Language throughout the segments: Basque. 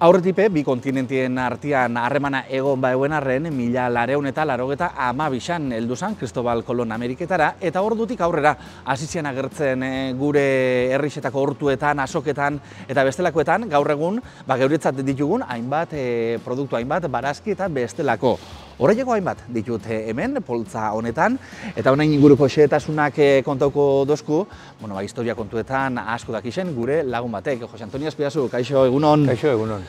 Aurretipe, bi kontinentien artean harremana egon baeuen arren, 1982an heldu zen Kristobal Kolon Ameriketara, eta ordutik aurrera hasi ziren agertzen gure herrixetako hortuetan, azoketan eta bestelakoetan, gaur egun geuretzat ditugun hainbat produktu, hainbat barazki eta bestelako. Horrelako hainbat ditut hemen, poltza honetan, eta honen inguruko xehetasunak kontauko dozku, historia kontuetan asko dakixen gure lagun batek. Jose Antonio Azpiazu, kaixo egunon. Kaixo egunon.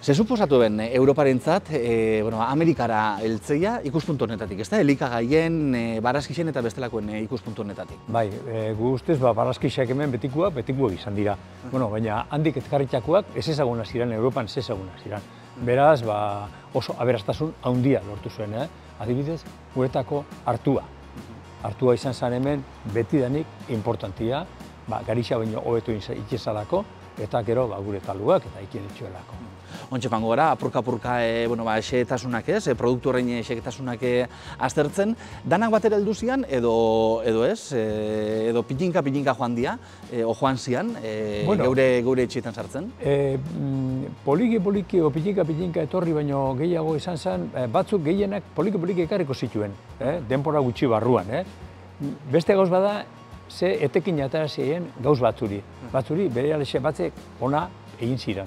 Ze suposatu ben Europarentzat, Amerikara heltzeia ikuspuntu honetatik, ezta? Elikagaien, barazkixen eta bestelakoen ikuspuntu honetatik. Bai, gu ustez, barazkixak hemen betikuak izan dira. Baina handik etkarritxakoak ez ezagunak ziren, Europan ez ezagunak ziren. Beraz, oso aberastasun handia lortu zuen, adibidez, guretako hartua. Hartua izan zen hemen betidanik importantia, garixa baino hobeto itxezalako, eta gero gure taluak eta ikien itxuelako. Ontxe pango gara, apurka-apurka xehetasunak ez, produktu horrein xehetasunak aztertzen, danak batera heldu zian edo ez, edo pitinka joan dia, o joan zian, geure etxeetan sartzen? Poliki o pitinka etorri baino gehiago izan zen, batzuk gehienak poliki ekarriko zituen, denbora gutxi barruan. Beste gauz bada, ze etekin atara ziren gauz batzuri. Batzuri, bere alexe batzek ona egin ziren,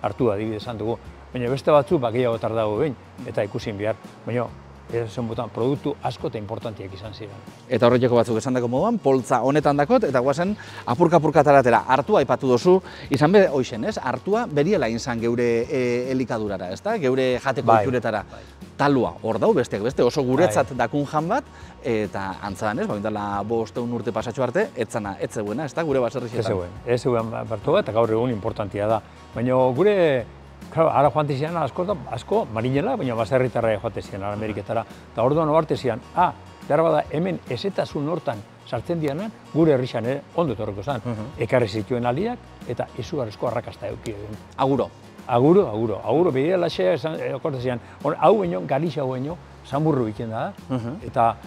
hartua adibidez dugu. Baina beste batzu gehiago tardago behin, eta ikusin behar. Baina, esan botan, produktu asko eta importantiak izan ziren. Eta horretako batzuk esan dako moduan, poltza honetan dakot, eta guazen apurka-apurka taratera. Hartua aipatu dozu, izan be, hoixen, ez? Hartua beriela izan geure elikadurara, ez da? Geure jateko ituretara. Talua, hor dau, besteak beste, oso guretzat dakun jan bat, eta antzadan ez, bintala 500 urte pasatxo arte, ez zeuena, ez da, gure baserrixetan. Ez zeuen bertu bat, eta gaur egun importantia da. Baina gure, ara joante zian asko marinela, baina baserritarra joate zian Ameriketara. Eta orduan oarte zian, behar bada hemen ezetasun hortan sartzen dianan, gure herrixan ondo etorreko zen. Ekarri zituen aliak, eta izugarrizko arrakasta eduki egin. Aguro. Aguro, behira laxea, okorte zian, hau baino, garixa baino, zanburru egiten da, eta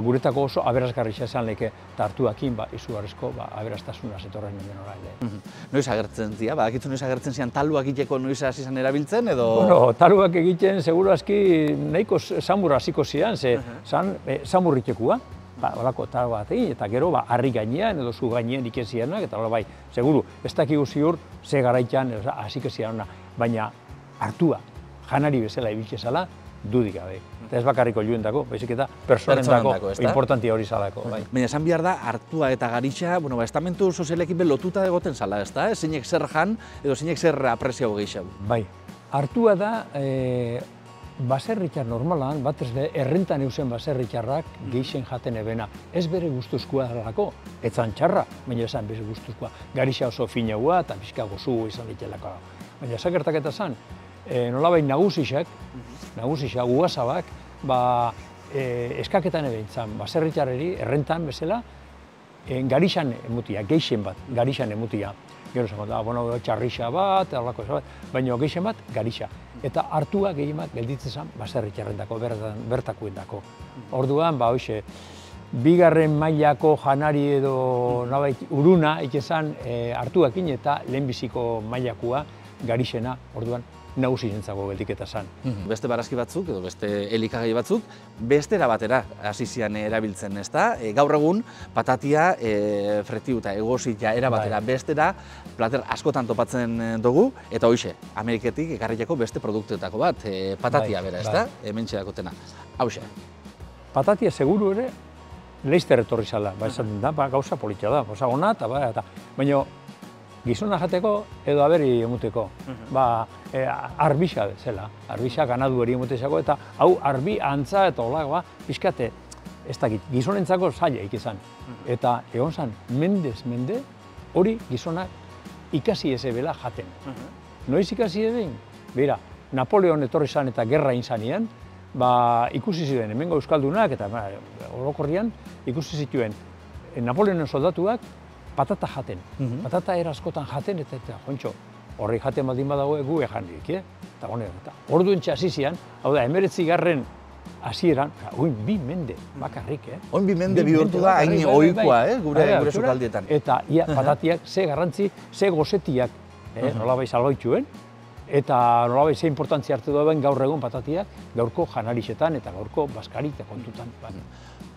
guretako oso aberasgarrixa esan leke, eta hartuakin izugarrizko aberastasuna zetorren hemen orain. Noiz agertzen zia? Badakitzu noiz agertzen zian taluak egiteko noiz hasi izan erabiltzen, edo? Taluak egiten, seguru aski, nahiko zanburra hasiko zian, zan zanburritekua. Horako talu bat egin, eta gero harri gainean edo zu gainean ikezianak, eta hola seguru, ez dakigu ziur, ze garaitan hasiko zian ona, baina hartua, janari bezala ibiltzezala, dudik gabe. Eta ez bakarriko juendako, baizik eta personentako importantia hori zalako. Baina esan behar da, hartua eta garixa, estamentu sozialekin lotuta egoten zala, ez da? Zeinek zer jan, edo zeinek zer apreziago gehiago. Bai, hartua da, baserritxar normalan, batez errentan eusen baserritxarrak geixen jaten ebena. Ez bere guztuzkoa dalako, etzan txarra, baina esan bere guztuzkoa. Garixa oso finagoa eta pixka gozu izan ditelako. Baina zakertak eta zan, nolabait nagusixak, guazabak, eskaketan ebeintzan, baserritxarreri, errentan bezala, garixan emutia, geixen bat, garixan emutia. Gero zen, txarrixa bat, baina geixen bat, garixa. Eta hartua gehien bat gelditzen zen baserritxarrendako, bertakuendako. Orduan, bigarren mailako janari edo uruna ikezan hartuakin eta lehenbiziko mailakoa garixena, orduan, nagusi zentzago geldiketa zen. Beste barazki batzuk, edo beste elikagai batzuk, bestera batera hasi zian erabiltzen, ezta? Gaur egun, patatia fretiu eta egosita erabatera bestera, plater askotan topatzen dugu, eta hoxe, Ameriketik ekarritako beste produktuetako bat, patatia bera, ezta? Hemen txedakotena. Hauxe. Patatia seguru ere, Leicester etorri zala, esaten da, gauza politia da, ona eta baina gizona jateko edo aberi emuteko. Arbixa zela, arbixa ganadu eri emutezako, eta hau arbi antza eta hola, pixkate, ez dakit, gizonentzako zailaik izan. Eta egon zan, mendez mende, hori gizonak ikasi ez ebela jaten. Noiz ikasi edin? Bera, Napoleon etorri zan eta gerra inzanean, ikusi ziren hemengo euskaldunak, eta orokorrian ikusi zituen Napoleonen soldatuak patata jaten. Patata eraskotan jaten, eta jontxo, horri jaten baldin badago gu ejandik, eta orduen txasizian, hau da, 19. hasieran, oin 2 mende bakarrik, Oin 2 mende bihurtu da, hain ohikoa, gure sukaldietan. Eta patatiak ze garrantzi, ze gozetiak, nolabait salbaitxuen, eta nolabait ze importantzia hartu duen gaur egun patatiak, gaurko janarixetan eta gaurko baskarik eta kontutan.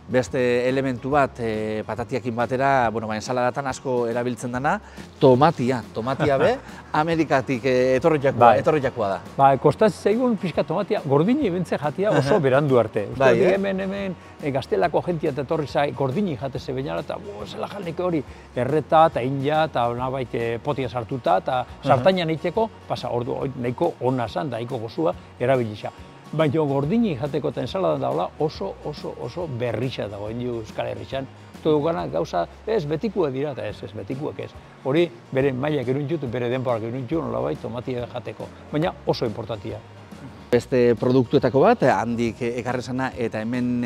Beste elementu bat, patatiakin batera, ensaladatan asko erabiltzen dena, tomatia. Tomatia be, Amerikatik etorriakoa da. Kostatzen zaigun pixka tomatia, gordini bentze jatia oso berandu arte. Uste hemen gaztelako jentia eta etorri zai, gordini jateze bainala, eta zela jalneke hori erreta eta inja eta nabait potia sartuta eta sartainan egiteko, pasa, ordu nahiko ona zan, nahiko gozua erabiliza. Baina gordini jateko eta ensaladan dagoela oso berrixa dago Euskal Herrian. Dugana gauza, ez betikue dira eta ez betikuek ez. Hori bere mailak eruntxut, bere denporak eruntxut, nolabait tomatia jateko. Baina oso importantia. Beste produktuetako bat, handik ekarri zana eta hemen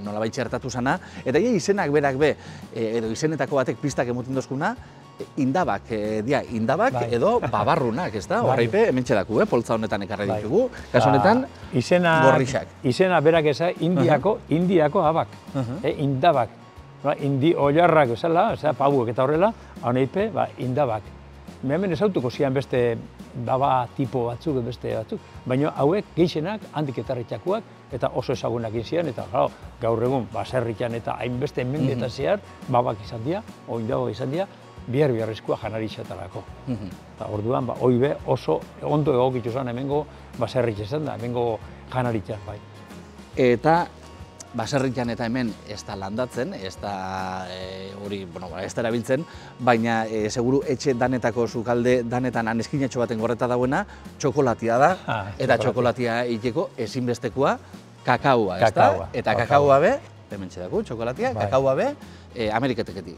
nolabait txertatu zana. Eta izenak berak be, edo izenetako batek pistak emoten dozkuna, indabak edo babarrunak, ez da? Horreipe, hemen txedaku, poltza honetan ekarri ditugu. Kaso honetan, gorrixak. Izena berak eza, indiako abak, indabak. Oilarrak bezala, pauek eta horrela, honeipe, indabak. Hemen ezautuko zian beste baba tipo batzuk, beste batzuk, baina hauek gehienak handik etarritxakoak eta oso ezagunak zian, eta gaur egun baserritan eta hainbeste mendetan zehar, babak izan dira, indabak izan dira, biharrizkoa janarixetarako. Orduan, hoi be oso ondo egokitu zen hemengo baserritxe zen da, hemengo janaritxak bai. Eta baserritan eta hemen ez da landatzen, ez da hori, ez da erabiltzen, baina seguru etxe danetako sukalde danetan aneskinatxo baten gorreta dagoena, txokolatia da, eta txokolatia egiteko ezinbestekoa kakaoa, ez da? Eta kakaoa be, hemen txedako, txokolatia, kakaoa be, Ameriketeketik.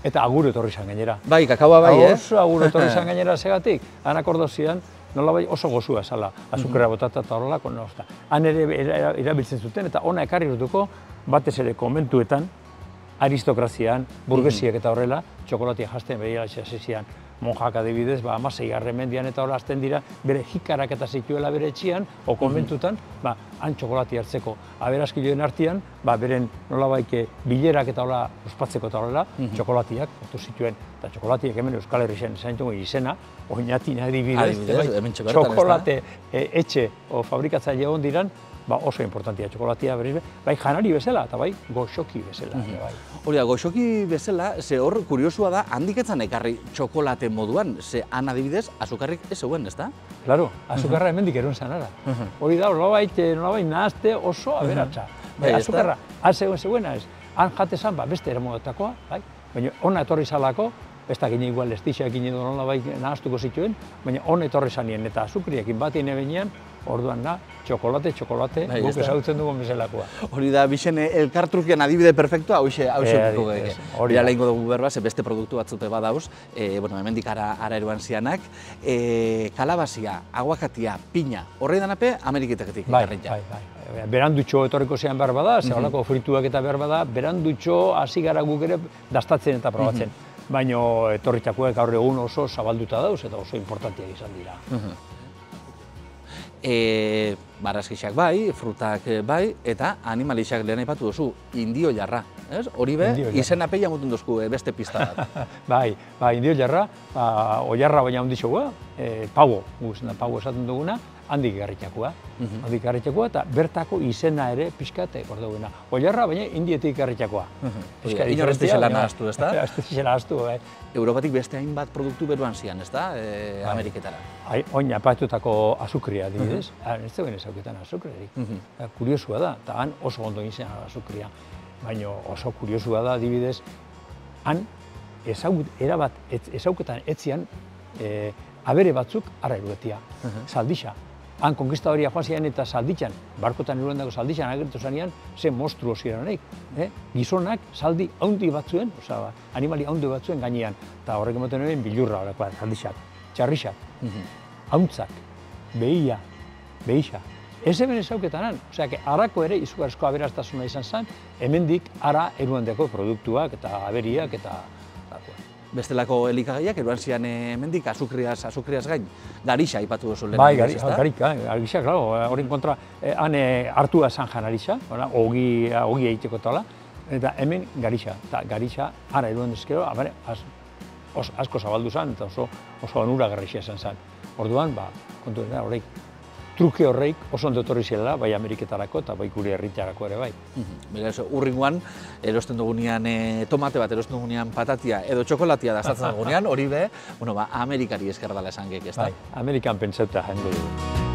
Eta agur etorri zan gainera. Bai, kakaoa bai, Oso agur etorri zan gainera segatik, hanak ordo zian, nolabait oso gozua zala, azukera botata eta horrelako nozta. Han ere erabiltzen zuten eta ona ekarri dutuko, batez ere konbentuetan, aristokrazian, burgesiak eta horrela, txokolatia jazten behira zian. Monjak adibidez, 16. mendian eta horra azten dira, bere jikarak eta zituela bere etxian, o konbentutan, han txokolatia hartzeko aberaskiloen artean, beren nolabait bilerak eta horra ospatzeko eta horrela, txokolatiak hartu zituen. Eta txokolatiak hemen Euskal Herrian izena, oinatin adibidez, txokolate etxe o fabrikatzaile egon diran, oso importantia txokolatia berriz, bai janari bezala eta bai goxoki bezala. Hori da, goxoki bezala, ze hor kuriosua da, handik etzan ekarri txokolate moduan, ze han adibidez, azukarrik ez zegoen, ez da? Claro, azukarra hemendik erun zanara. Hori da, nolabait nahazte oso aberatsa. Azukarra, han zegoena ez, han jate zan, beste eramoetakoa, baina hona etorri zalako, ez da gine igual estixiak gine du nolabait nahaztuko zituen, baina hona etorri zanien eta azukriakin batien ebenean, orduan da, txokolate, guk ezagutzen dugun bezalakoa. Hori da, bixen elkartrukian adibide perfektua, hauxe dugu gege. Hori lehenko dugu berba, beste produktu batzute badauz, hemendik ara eruan zianak, kalabazia, aguakatia, piña, horre danape, Ameriketeketik. Bai. Berandutxo etorriko zean behar bada, zeholako frituak eta behar bada, berandutxo hasi gara guk ere dastatzen eta probatzen. Baina etorritxakoek gaur egun oso zabalduta dauz eta oso importantiak izan dira. Barazkixak bai, frutak bai, eta animalixak lehen aipatu duzu, indio jarra. Hori be, izen apeia mutun duzku beste pista bat. Bai, indio jarra, oiarra baina ondixoa, pavo esaten duguna, handik garritxakoa. Eta bertako izena ere pixkat gordeguena. Oiarra baina indietik garritxakoa. Inorrezte zela nahaztu, ez da? Ez zela nahaztu, bai. Europatik beste hainbat produktu beruan zian, ez da? Ameriketara. Oin apaitutako azukria, adibidez. Ez zegoen ezauketan azukriarik. Kuriosua da, eta han oso ondo izan azukria. Baina oso kuriosua da, adibidez, han ezauketan etzian abere batzuk arra eruetia, saldixa. Han konkistadoria joan zian eta salditxan, barkotan irudendako salditxan agertu zanean, ze monstruo ziren honeik. Gizonak saldi haundi batzuen, animali haundi batzuen gainean, eta horrek emoten egin bilurra horrekoa, saldixak, txarrixak, hauntzak, behia, behixa. Ez eben ezauketan han, harako ere izugarrizko aberastasuna izan zen, hemendik ara eruendeko produktuak eta aberiak eta bestelako elikagaiak, eruan zian hemendik azukriaz gain, garixa ipatu duzu lehen. Bai, garixa, klaro, horren kontra, han hartua zan janarixa, ogi egiteko tala, eta hemen garixa, eta garixa ara eruen dezkero, asko zabaldu zen, eta oso onuragarria izan zen. Orduan, kontu dira, horreik, truke horreik oso ondo etorri zirela, bai Ameriketarako eta bai gure herritarako ere bai. Bera, urringoan, erosten dugunean tomate bat, erosten dugunean patatia edo txokolatia dastatzen dugunean, hori be, Amerikari esker dela esan gek, ez da? Bai, Amerikan pentsauta jango dugu.